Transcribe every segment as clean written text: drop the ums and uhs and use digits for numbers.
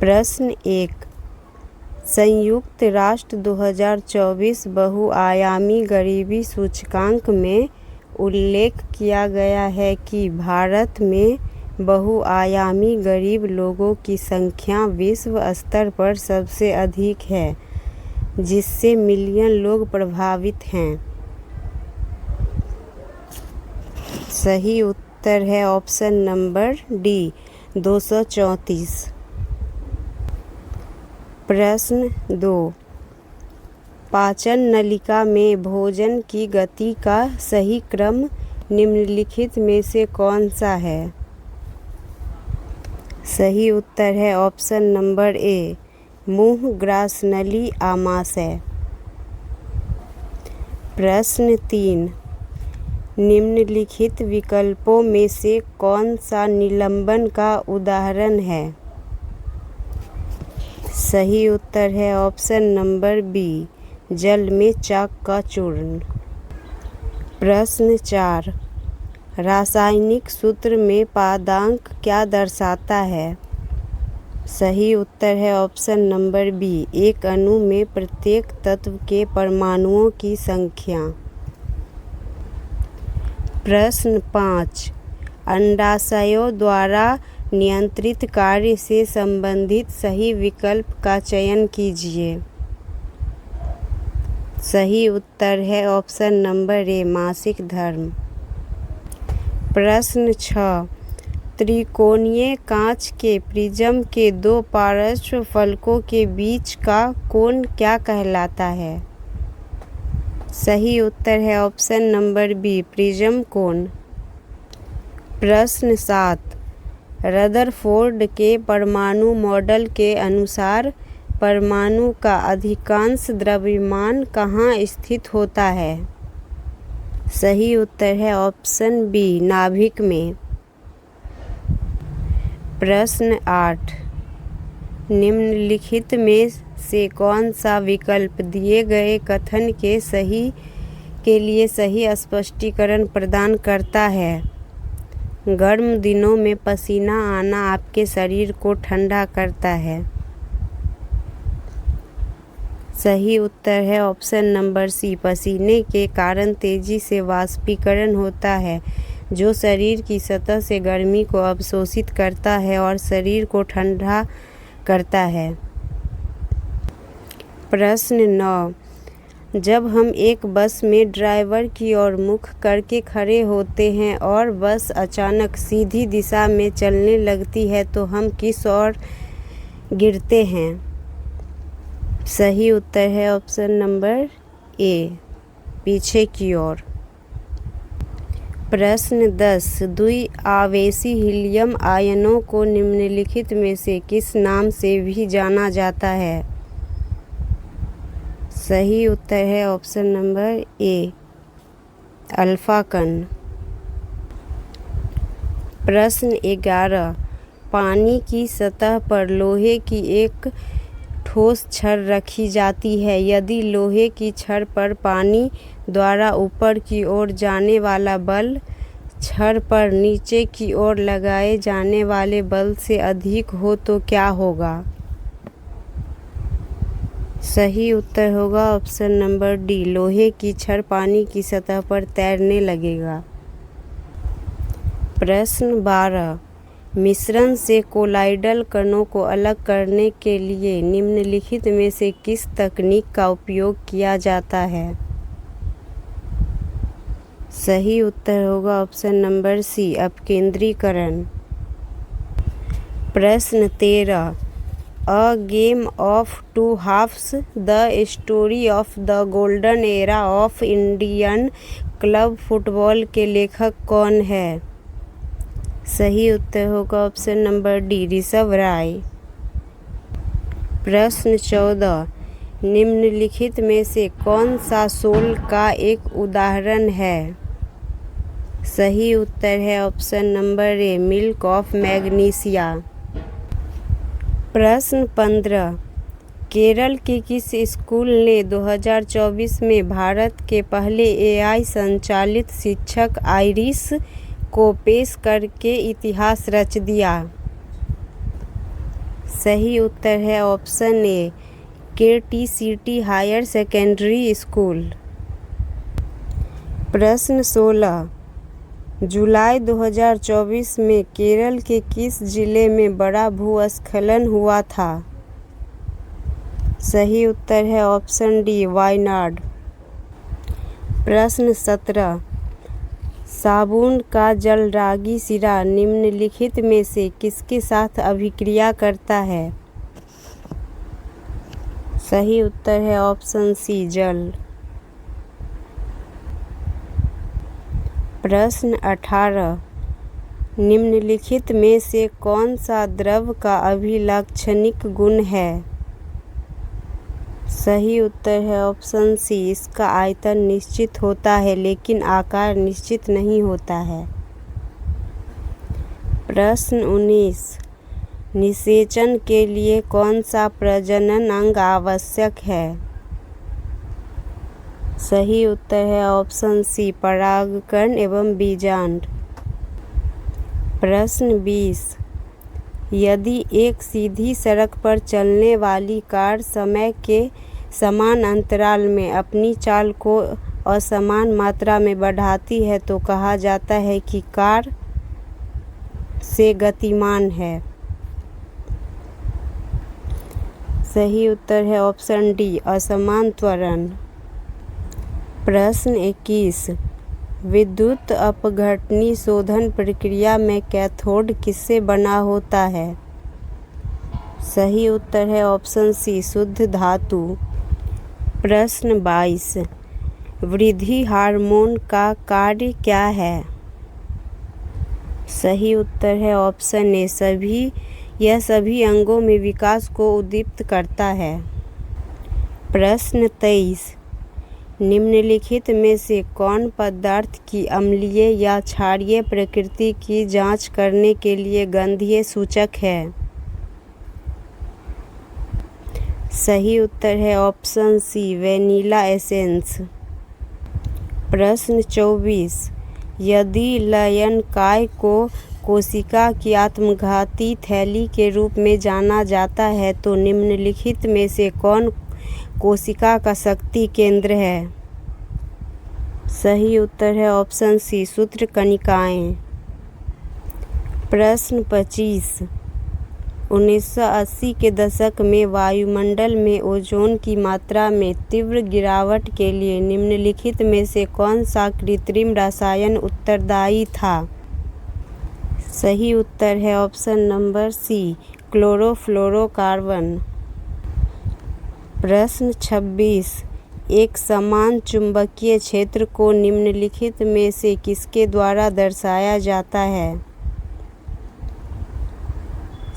प्रश्न 1, संयुक्त राष्ट्र 2024 बहुआयामी गरीबी सूचकांक में उल्लेख किया गया है कि भारत में बहुआयामी गरीब लोगों की संख्या विश्व स्तर पर सबसे अधिक है, जिससे मिलियन लोग प्रभावित हैं। सही उत्तर है ऑप्शन नंबर डी, 234। प्रश्न 2, पाचन नलिका में भोजन की गति का सही क्रम निम्नलिखित में से कौन सा है? सही उत्तर है ऑप्शन नंबर ए, मुंह, ग्रासनली, आमाशय। प्रश्न 3, निम्नलिखित विकल्पों में से कौन सा निलंबन का उदाहरण है? सही उत्तर है ऑप्शन नंबर बी, जल में चाक का चूर्ण। प्रश्न 4, रासायनिक सूत्र में पादांक क्या दर्शाता है? सही उत्तर है ऑप्शन नंबर बी, एक अणु में प्रत्येक तत्व के परमाणुओं की संख्या। प्रश्न 5, अंडाशयों द्वारा नियंत्रित कार्य से संबंधित सही विकल्प का चयन कीजिए। सही उत्तर है ऑप्शन नंबर ए, मासिक धर्म। प्रश्न 6, त्रिकोणीय कांच के प्रिज्म के दो पार्श्व फलकों के बीच का कोण क्या कहलाता है? सही उत्तर है ऑप्शन नंबर बी, प्रिज्म कोण। प्रश्न 7, रदरफोर्ड के परमाणु मॉडल के अनुसार परमाणु का अधिकांश द्रव्यमान कहाँ स्थित होता है? सही उत्तर है ऑप्शन बी, नाभिक में। प्रश्न 8, निम्नलिखित में से कौन सा विकल्प दिए गए कथन के लिए सही स्पष्टीकरण प्रदान करता है? गर्म दिनों में पसीना आना आपके शरीर को ठंडा करता है। सही उत्तर है ऑप्शन नंबर सी, पसीने के कारण तेजी से वाष्पीकरण होता है, जो शरीर की सतह से गर्मी को अवशोषित करता है और शरीर को ठंडा करता है। प्रश्न 9, जब हम एक बस में ड्राइवर की ओर मुख करके खड़े होते हैं और बस अचानक सीधी दिशा में चलने लगती है तो हम किस ओर गिरते हैं? सही उत्तर है ऑप्शन नंबर ए, पीछे की ओर। प्रश्न 10, द्विआवेशी हीलियम आयनों को निम्नलिखित में से किस नाम से भी जाना जाता है? सही उत्तर है ऑप्शन नंबर ए, अल्फा कण। प्रश्न 11, पानी की सतह पर लोहे की एक ठोस छड़ रखी जाती है। यदि लोहे की छड़ पर पानी द्वारा ऊपर की ओर जाने वाला बल छड़ पर नीचे की ओर लगाए जाने वाले बल से अधिक हो तो क्या होगा? सही उत्तर होगा ऑप्शन नंबर डी, लोहे की छड़ पानी की सतह पर तैरने लगेगा। प्रश्न 12, मिश्रण से कोलाइडल कणों को अलग करने के लिए निम्नलिखित में से किस तकनीक का उपयोग किया जाता है? सही उत्तर होगा ऑप्शन नंबर सी, अपकेंद्रीकरण। प्रश्न 13, a game of two halves, the story of the golden era of Indian club football के लेखक कौन है? सही उत्तर होगा option number D, Rishabh Rai. प्रश्न 14, निम्नलिखित में से कौन सा सोल का एक उदाहरण है? सही उत्तर है option number A, milk of magnesia. प्रश्न 15, केरल के किस स्कूल ने 2024 में भारत के पहले एआई संचालित शिक्षक आइरिस को पेश करके इतिहास रच दिया? सही उत्तर है option A KTCT higher secondary school. प्रश्न 16, जुलाई 2024 में केरल के किस जिले में बड़ा भूस्खलन हुआ था? सही उत्तर है ऑप्शन डी वायनाड। प्रश्न 17, साबुन का जलरागी सिरा निम्नलिखित में से किसके साथ अभिक्रिया करता है? सही उत्तर है ऑप्शन सी जल। प्रश्न 18, निम्नलिखित में से कौन सा द्रव का अभिलक्षणिक गुण है? सही उत्तर है ऑप्शन सी इसका आयतन निश्चित होता है लेकिन आकार निश्चित नहीं होता है। प्रश्न 19, निषेचन के लिए कौन सा प्रजनन अंग आवश्यक है? सही उत्तर है ऑप्शन सी परागकण एवं बीजांड। प्रश्न 20, यदि एक सीधी सड़क पर चलने वाली कार समय के समान अंतराल में अपनी चाल को असमान मात्रा में बढ़ाती है तो कहा जाता है कि कार से गतिमान है। सही उत्तर है ऑप्शन डी असमान त्वरण। प्रश्न 21, विद्युत अपघटनी शोधन प्रक्रिया में कैथोड किससे बना होता है? सही उत्तर है ऑप्शन सी शुद्ध धातु। प्रश्न 22, वृद्धि हार्मोन का कार्य क्या है? सही उत्तर है ऑप्शन ए यह सभी अंगों में विकास को उद्दीपित करता है। प्रश्न 23, निम्नलिखित में से कौन पदार्थ की अम्लीय या क्षारीय प्रकृति की जांच करने के लिए गंधीय सूचक है? सही उत्तर है ऑप्शन सी वैनिला एसेंस। प्रश्न 24, यदि लयनकाय को कोशिका की आत्मघाती थैली के रूप में जाना जाता है तो निम्नलिखित में से कौन कोशिका का शक्ति केंद्र है? सही उत्तर है ऑप्शन सी सूत्रकणिकाएं। प्रश्न 25, 1980 के दशक में वायुमंडल में ओजोन की मात्रा में तीव्र गिरावट के लिए निम्नलिखित में से कौन सा कृत्रिम रसायन उत्तरदायी था? सही उत्तर है ऑप्शन नंबर सी क्लोरोफ्लोरोकार्बन। प्रश्न 26, एक समान चुंबकीय क्षेत्र को निम्नलिखित में से किसके द्वारा दर्शाया जाता है?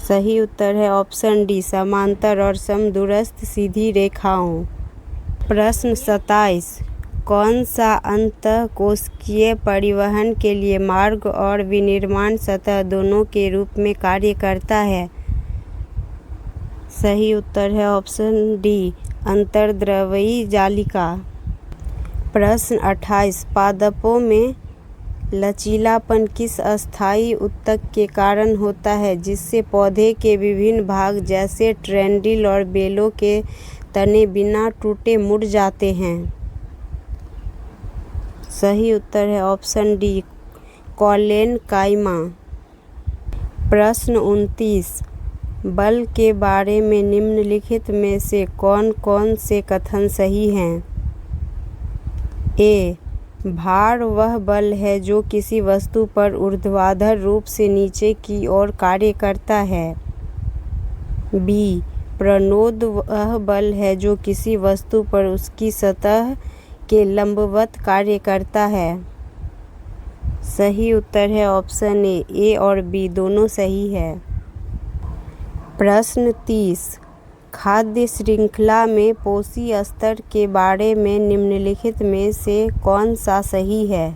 सही उत्तर है ऑप्शन डी समांतर और समदूरस्थ सीधी रेखाओं। प्रश्न 27, कौन सा अंतःकोशिकीय परिवहन के लिए मार्ग और विनिर्माण सतह दोनों के रूप में कार्य करता है? सही उत्तर है ऑप्शन डी अंतर्द्रव्यी जालिका। प्रश्न 28, पादपों में लचीलापन किस अस्थायी ऊतक के कारण होता है जिससे पौधे के विभिन्न भाग जैसे ट्रेंडिल और बेलों के तने बिना टूटे मुड़ जाते हैं? सही उत्तर है ऑप्शन डी कॉलेनकाइमा। प्रश्न 29, बल के बारे में निम्नलिखित में से कौन कौन से कथन सही हैं? ए, भार वह बल है जो किसी वस्तु पर ऊर्ध्वाधर रूप से नीचे की ओर कार्य करता है। बी, प्रणोद वह बल है जो किसी वस्तु पर उसकी सतह के लंबवत कार्य करता है। सही उत्तर है ऑप्शन ए और बी दोनों सही है। प्रश्न 30, खाद्य श्रृंखला में पोषी स्तर के बारे में निम्नलिखित में से कौन सा सही है?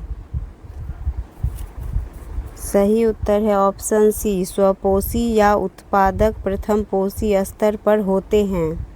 सही उत्तर है ऑप्शन सी स्वपोषी या उत्पादक प्रथम पोषी स्तर पर होते हैं।